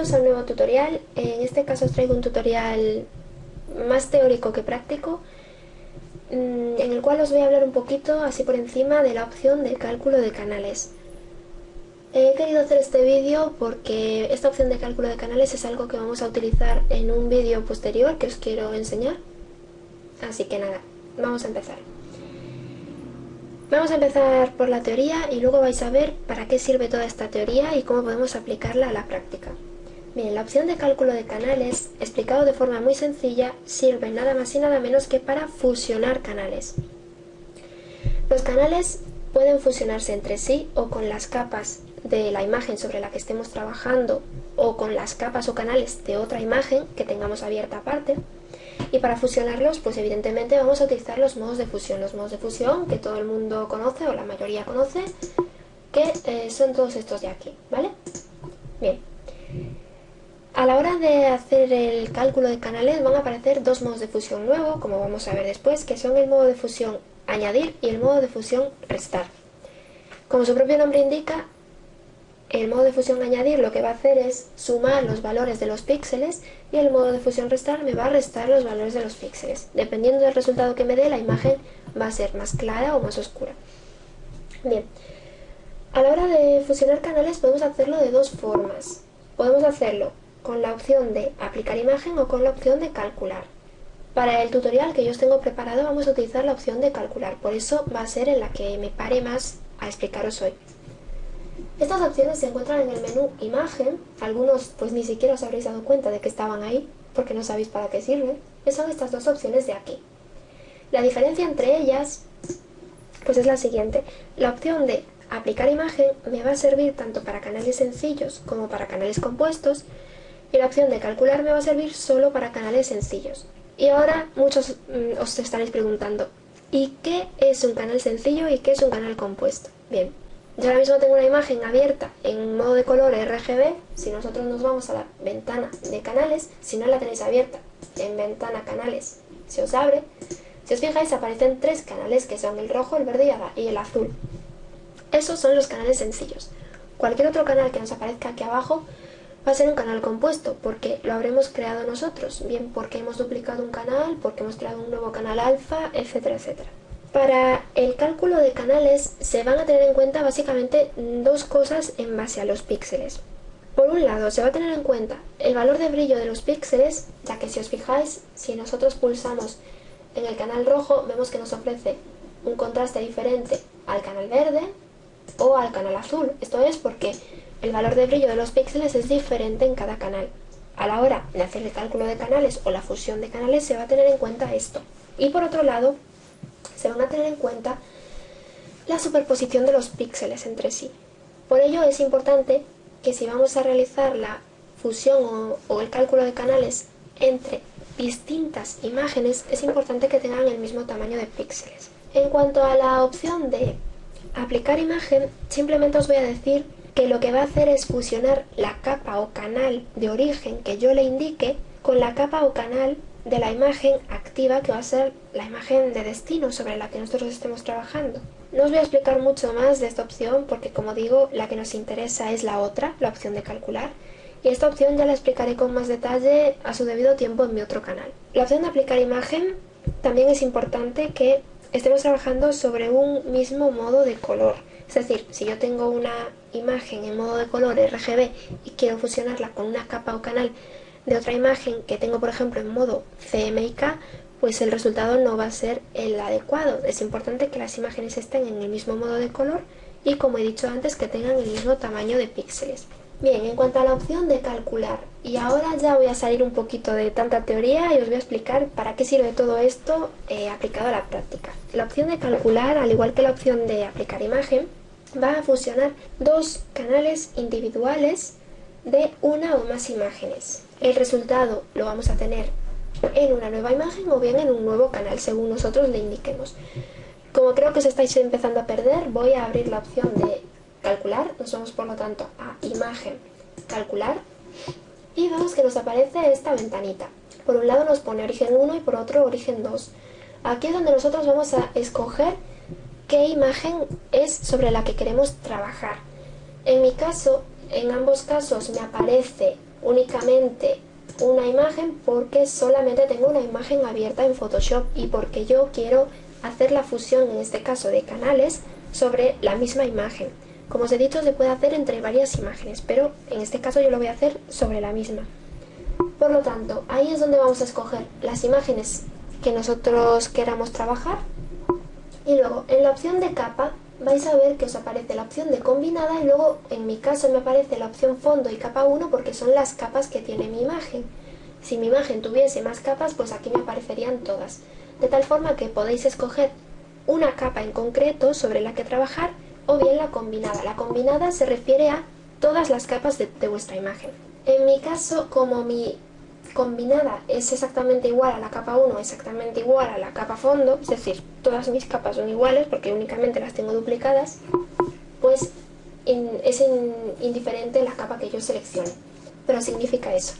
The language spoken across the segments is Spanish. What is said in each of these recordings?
Bienvenidos a un nuevo tutorial. En este caso os traigo un tutorial más teórico que práctico, en el cual os voy a hablar un poquito así por encima de la opción de cálculo de canales. He querido hacer este vídeo porque esta opción de cálculo de canales es algo que vamos a utilizar en un vídeo posterior que os quiero enseñar. Así que nada, vamos a empezar. Vamos a empezar por la teoría y luego vais a ver para qué sirve toda esta teoría y cómo podemos aplicarla a la práctica. Bien, la opción de cálculo de canales, explicado de forma muy sencilla, sirve nada más y nada menos que para fusionar canales. Los canales pueden fusionarse entre sí o con las capas de la imagen sobre la que estemos trabajando o con las capas o canales de otra imagen que tengamos abierta aparte. Y para fusionarlos, pues evidentemente vamos a utilizar los modos de fusión. Los modos de fusión que todo el mundo conoce o la mayoría conoce, que son todos estos de aquí, ¿vale? Bien. A la hora de hacer el cálculo de canales van a aparecer dos modos de fusión nuevos, como vamos a ver después, que son el modo de fusión añadir y el modo de fusión restar. Como su propio nombre indica, el modo de fusión añadir lo que va a hacer es sumar los valores de los píxeles y el modo de fusión restar me va a restar los valores de los píxeles. Dependiendo del resultado que me dé, la imagen va a ser más clara o más oscura. Bien, a la hora de fusionar canales podemos hacerlo de dos formas. Podemos hacerlo con la opción de aplicar imagen o con la opción de calcular. Para el tutorial que yo os tengo preparado vamos a utilizar la opción de calcular, por eso va a ser en la que me pare más a explicaros hoy. Estas opciones se encuentran en el menú Imagen, algunos pues ni siquiera os habréis dado cuenta de que estaban ahí, porque no sabéis para qué sirven, que son estas dos opciones de aquí. La diferencia entre ellas pues es la siguiente: la opción de aplicar imagen me va a servir tanto para canales sencillos como para canales compuestos, y la opción de calcular me va a servir solo para canales sencillos. Y ahora muchos os estaréis preguntando, ¿y qué es un canal sencillo y qué es un canal compuesto? Bien, yo ahora mismo tengo una imagen abierta en modo de color RGB. Si nosotros nos vamos a la ventana de canales, si no la tenéis abierta en ventana canales, se os abre. Si os fijáis aparecen tres canales que son el rojo, el verde y el azul. Esos son los canales sencillos. Cualquier otro canal que nos aparezca aquí abajo va a ser un canal compuesto, porque lo habremos creado nosotros, bien porque hemos duplicado un canal, porque hemos creado un nuevo canal alfa, etcétera, etcétera. Para el cálculo de canales se van a tener en cuenta básicamente dos cosas en base a los píxeles. Por un lado, se va a tener en cuenta el valor de brillo de los píxeles, ya que si os fijáis, si nosotros pulsamos en el canal rojo, vemos que nos ofrece un contraste diferente al canal verde o al canal azul. Esto es porque el valor de brillo de los píxeles es diferente en cada canal. A la hora de hacer el cálculo de canales o la fusión de canales se va a tener en cuenta esto. Y por otro lado, se van a tener en cuenta la superposición de los píxeles entre sí. Por ello es importante que si vamos a realizar la fusión o el cálculo de canales entre distintas imágenes, es importante que tengan el mismo tamaño de píxeles. En cuanto a la opción de aplicar imagen, simplemente os voy a decir que lo que va a hacer es fusionar la capa o canal de origen que yo le indique con la capa o canal de la imagen activa, que va a ser la imagen de destino sobre la que nosotros estemos trabajando. No os voy a explicar mucho más de esta opción porque, como digo, la que nos interesa es la otra, la opción de calcular, y esta opción ya la explicaré con más detalle a su debido tiempo en mi otro canal. La opción de aplicar imagen también es importante que estemos trabajando sobre un mismo modo de color. Es decir, si yo tengo una imagen en modo de color RGB y quiero fusionarla con una capa o canal de otra imagen que tengo, por ejemplo, en modo CMYK, pues el resultado no va a ser el adecuado. Es importante que las imágenes estén en el mismo modo de color y, como he dicho antes, que tengan el mismo tamaño de píxeles. Bien, en cuanto a la opción de calcular, y ahora ya voy a salir un poquito de tanta teoría y os voy a explicar para qué sirve todo esto aplicado a la práctica. La opción de calcular, al igual que la opción de aplicar imagen, va a fusionar dos canales individuales de una o más imágenes. El resultado lo vamos a tener en una nueva imagen o bien en un nuevo canal, según nosotros le indiquemos. Como creo que os estáis empezando a perder, voy a abrir la opción de calcular. Nos vamos por lo tanto a imagen, calcular, y vemos que nos aparece esta ventanita. Por un lado nos pone origen 1 y por otro origen 2. Aquí es donde nosotros vamos a escoger qué imagen es sobre la que queremos trabajar. En mi caso, en ambos casos me aparece únicamente una imagen porque solamente tengo una imagen abierta en Photoshop y porque yo quiero hacer la fusión, en este caso de canales, sobre la misma imagen. Como os he dicho, se puede hacer entre varias imágenes, pero en este caso yo lo voy a hacer sobre la misma. Por lo tanto, ahí es donde vamos a escoger las imágenes que nosotros queramos trabajar. Y luego, en la opción de capa, vais a ver que os aparece la opción de combinada y luego, en mi caso, me aparece la opción fondo y capa 1 porque son las capas que tiene mi imagen. Si mi imagen tuviese más capas, pues aquí me aparecerían todas. De tal forma que podéis escoger una capa en concreto sobre la que trabajar o bien la combinada. La combinada se refiere a todas las capas de vuestra imagen. En mi caso, como mi combinada es exactamente igual a la capa 1, exactamente igual a la capa fondo, es decir, todas mis capas son iguales porque únicamente las tengo duplicadas, pues es indiferente la capa que yo seleccione, pero significa eso.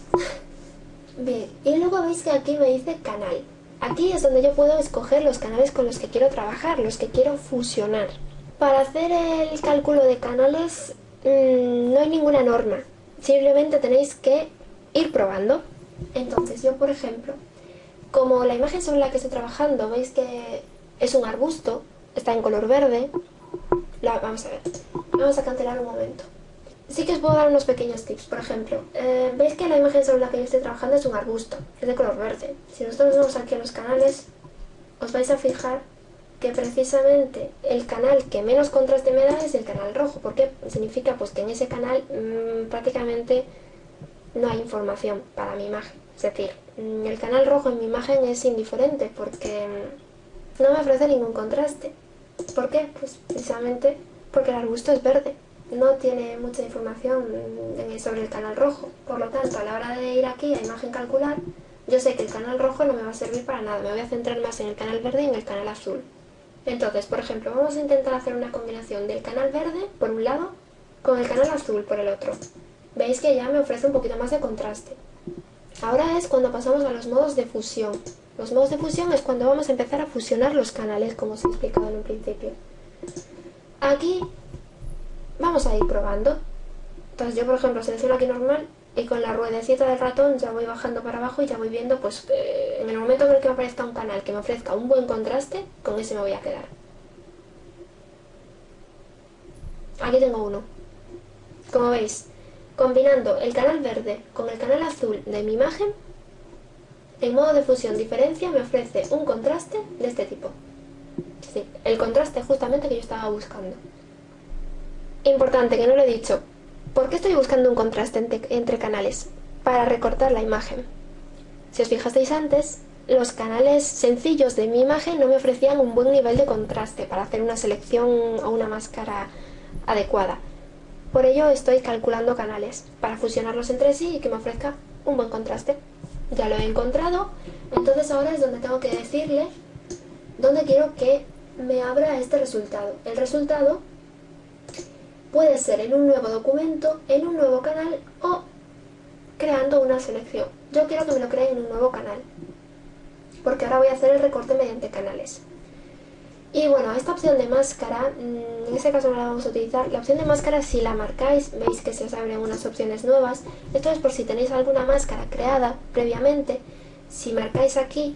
Bien, y luego veis que aquí me dice canal. Aquí es donde yo puedo escoger los canales con los que quiero trabajar, los que quiero fusionar. Para hacer el cálculo de canales no hay ninguna norma, simplemente tenéis que ir probando. Entonces yo, por ejemplo, como la imagen sobre la que estoy trabajando, veis que es un arbusto, está en color verde, vamos a ver, vamos a cancelar un momento. Sí que os puedo dar unos pequeños tips, por ejemplo, veis que la imagen sobre la que yo estoy trabajando es un arbusto, es de color verde. Si nosotros nos vamos aquí a los canales, os vais a fijar que precisamente el canal que menos contraste me da es el canal rojo, porque significa pues que en ese canal prácticamente no hay información para mi imagen. Es decir, el canal rojo en mi imagen es indiferente porque no me ofrece ningún contraste. ¿Por qué? Pues precisamente porque el arbusto es verde. No tiene mucha información sobre el canal rojo. Por lo tanto, a la hora de ir aquí a imagen calcular, yo sé que el canal rojo no me va a servir para nada. Me voy a centrar más en el canal verde y en el canal azul. Entonces, por ejemplo, vamos a intentar hacer una combinación del canal verde por un lado con el canal azul por el otro. Veis que ya me ofrece un poquito más de contraste. Ahora es cuando pasamos a los modos de fusión. Los modos de fusión es cuando vamos a empezar a fusionar los canales, como os he explicado en un principio. Aquí vamos a ir probando. Entonces yo, por ejemplo, selecciono aquí normal y con la ruedecita del ratón ya voy bajando para abajo y ya voy viendo, pues en el momento en el que me aparezca un canal que me ofrezca un buen contraste, con ese me voy a quedar. Aquí tengo uno. Como veis, combinando el canal verde con el canal azul de mi imagen, en modo de fusión diferencia me ofrece un contraste de este tipo. Es decir, el contraste justamente que yo estaba buscando. Importante, que no lo he dicho. ¿Por qué estoy buscando un contraste entre canales? Para recortar la imagen. Si os fijasteis antes, los canales sencillos de mi imagen no me ofrecían un buen nivel de contraste para hacer una selección o una máscara adecuada. Por ello estoy calculando canales para fusionarlos entre sí y que me ofrezca un buen contraste. Ya lo he encontrado, entonces ahora es donde tengo que decirle dónde quiero que me abra este resultado. El resultado puede ser en un nuevo documento, en un nuevo canal o creando una selección. Yo quiero que me lo cree en un nuevo canal, porque ahora voy a hacer el recorte mediante canales. Y bueno, esta opción de máscara, en este caso no la vamos a utilizar. La opción de máscara, si la marcáis, veis que se os abren unas opciones nuevas. Esto es por si tenéis alguna máscara creada previamente. Si marcáis aquí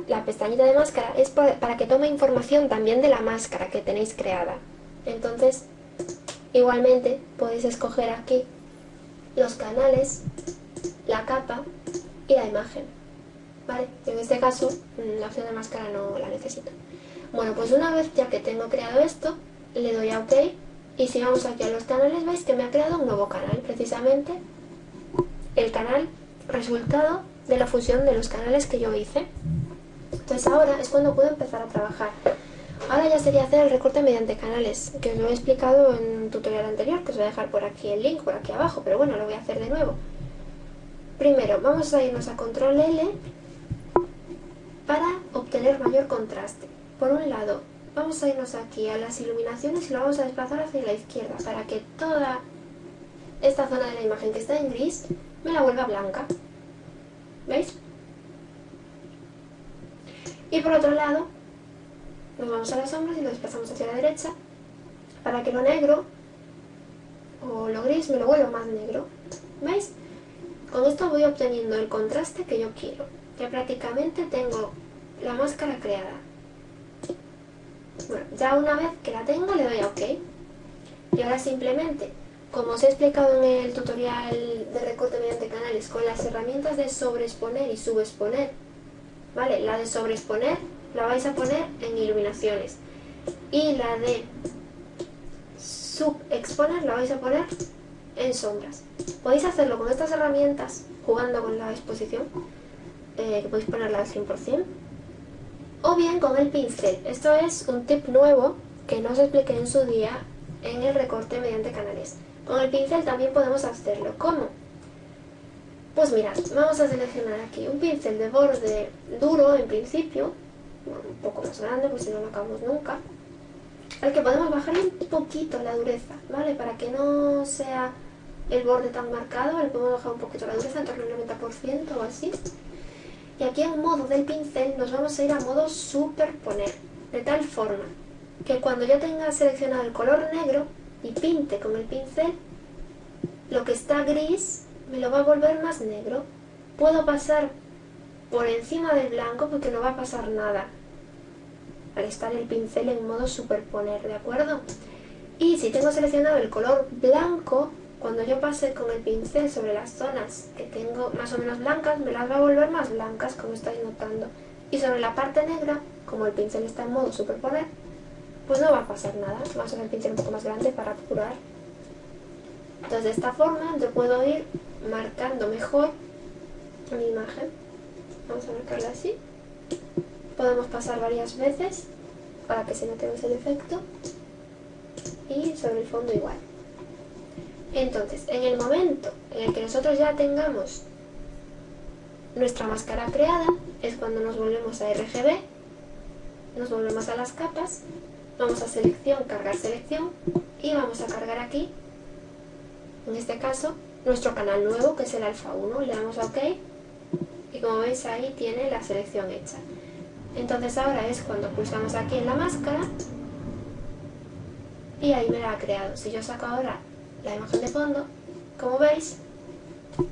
la pestañita de máscara, es para que tome información también de la máscara que tenéis creada. Entonces, igualmente podéis escoger aquí los canales, la capa y la imagen. ¿Vale? En este caso, la opción de máscara no la necesito. Bueno, pues una vez ya que tengo creado esto, le doy a OK y si vamos aquí a los canales veis que me ha creado un nuevo canal, precisamente el canal resultado de la fusión de los canales que yo hice. Entonces ahora es cuando puedo empezar a trabajar. Ahora ya sería hacer el recorte mediante canales, que os lo he explicado en un tutorial anterior, que os voy a dejar por aquí el link, por aquí abajo, pero bueno, lo voy a hacer de nuevo. Primero vamos a irnos a Control L para obtener mayor contraste. Por un lado, vamos a irnos aquí a las iluminaciones y lo vamos a desplazar hacia la izquierda para que toda esta zona de la imagen que está en gris me la vuelva blanca. ¿Veis? Y por otro lado, nos vamos a las sombras y lo desplazamos hacia la derecha para que lo negro o lo gris me lo vuelva más negro. ¿Veis? Con esto voy obteniendo el contraste que yo quiero. Ya prácticamente tengo la máscara creada. Bueno, ya una vez que la tengo le doy a OK. Y ahora simplemente, como os he explicado en el tutorial de recorte mediante canales, con las herramientas de sobreexponer y subexponer, ¿vale? La de sobreexponer la vais a poner en iluminaciones y la de subexponer la vais a poner en sombras. Podéis hacerlo con estas herramientas jugando con la exposición, que podéis ponerla al 100%, o bien con el pincel. Esto es un tip nuevo que no os expliqué en su día en el recorte mediante canales. Con el pincel también podemos hacerlo. ¿Cómo? Pues mirad, vamos a seleccionar aquí un pincel de borde duro en principio, un poco más grande, pues si no lo acabamos nunca, al que podemos bajarle un poquito la dureza, ¿vale? Para que no sea el borde tan marcado, le podemos bajar un poquito la dureza, en torno al 90% o así. Y aquí en modo del pincel nos vamos a ir a modo superponer, de tal forma que cuando yo tenga seleccionado el color negro y pinte con el pincel, lo que está gris me lo va a volver más negro. Puedo pasar por encima del blanco porque no va a pasar nada al estar el pincel en modo superponer, ¿de acuerdo? Y si tengo seleccionado el color blanco, cuando yo pase con el pincel sobre las zonas que tengo más o menos blancas, me las va a volver más blancas, como estáis notando. Y sobre la parte negra, como el pincel está en modo superponer, pues no va a pasar nada. Vamos a hacer el pincel un poco más grande para apurar. Entonces de esta forma yo puedo ir marcando mejor mi imagen. Vamos a marcarla así. Podemos pasar varias veces para que se note ese efecto. Y sobre el fondo igual. Entonces, en el momento en el que nosotros ya tengamos nuestra máscara creada, es cuando nos volvemos a RGB, nos volvemos a las capas, vamos a selección, cargar selección, y vamos a cargar aquí, en este caso, nuestro canal nuevo, que es el alfa 1, le damos a OK, y como veis ahí tiene la selección hecha. Entonces ahora es cuando pulsamos aquí en la máscara, y ahí me la ha creado. Si yo saco ahora la imagen de fondo, como veis,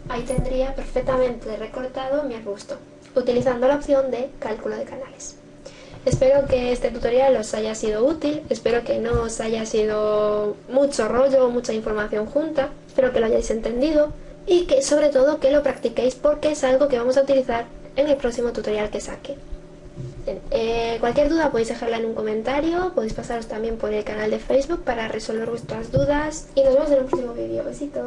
ahí tendría perfectamente recortado mi arbusto, utilizando la opción de cálculo de canales. Espero que este tutorial os haya sido útil, espero que no os haya sido mucho rollo o mucha información junta, espero que lo hayáis entendido y que sobre todo que lo practiquéis porque es algo que vamos a utilizar en el próximo tutorial que saque. Cualquier duda podéis dejarla en un comentario, podéis pasaros también por el canal de Facebook para resolver vuestras dudas y nos vemos en un próximo vídeo. Besitos.